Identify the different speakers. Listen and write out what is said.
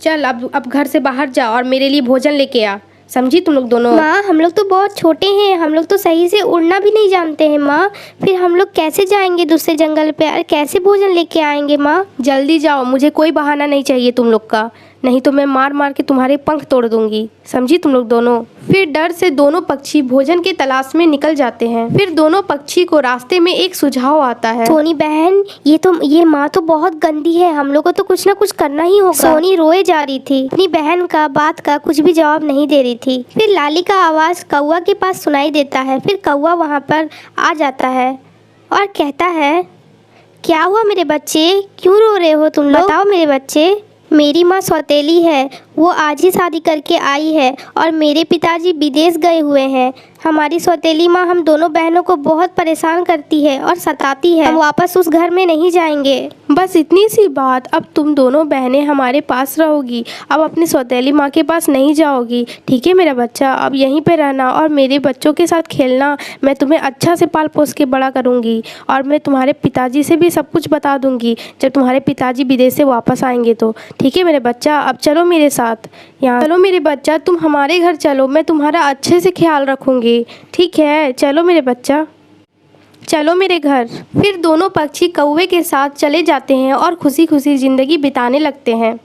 Speaker 1: चल अब घर से बाहर जा और मेरे लिए भोजन लेके आ, समझी तुम लोग दोनों।
Speaker 2: माँ हम लोग तो बहुत छोटे हैं, हम लोग तो सही से उड़ना भी नहीं जानते हैं माँ। फिर हम लोग कैसे जाएंगे दूसरे जंगल पे और कैसे भोजन लेके आएंगे माँ?
Speaker 1: जल्दी जाओ, मुझे कोई बहाना नहीं चाहिए तुम लोग का, नहीं तो मैं मार मार के तुम्हारे पंख तोड़ दूंगी, समझी तुम लोग दोनों। फिर डर से दोनों पक्षी भोजन के तलाश में निकल जाते हैं। फिर दोनों पक्षी को रास्ते में एक सुझाव आता है।
Speaker 2: सोनी बहन ये माँ तो बहुत गंदी है, हम लोग को तो कुछ ना कुछ करना ही होगा। सोनी रोए जा रही थी, अपनी बहन का बात का कुछ भी जवाब नहीं दे रही थी। फिर लाली का आवाज कौवा के पास सुनाई देता है। फिर कौवा वहाँ पर आ जाता है और कहता है, क्या हुआ मेरे बच्चे, क्यों रो रहे हो तुम लोग? बताओ मेरे बच्चे। मेरी माँ सौतेली है, वो आज ही शादी करके आई है और मेरे पिताजी विदेश गए हुए हैं। हमारी सौतेली माँ हम दोनों बहनों को बहुत परेशान करती है और सताती है। हम वापस उस घर में नहीं जाएंगे।
Speaker 1: बस इतनी सी बात, अब तुम दोनों बहनें हमारे पास रहोगी, अब अपनी सौतेली माँ के पास नहीं जाओगी, ठीक है मेरा बच्चा? अब यहीं पे रहना और मेरे बच्चों के साथ खेलना। मैं तुम्हें अच्छा से पाल पोस के बड़ा करूँगी और मैं तुम्हारे पिताजी से भी सब कुछ बता दूँगी जब तुम्हारे पिताजी विदेश से वापस आएंगे तो, ठीक है मेरे बच्चा? अब चलो मेरे साथ यहाँ, चलो मेरे बच्चा, तुम हमारे घर चलो, मैं तुम्हारा अच्छे से ख्याल रखूँगी, ठीक है? चलो मेरे बच्चा, चलो मेरे घर। फिर दोनों पक्षी कौवे के साथ चले जाते हैं और खुशी खुशी ज़िंदगी बिताने लगते हैं।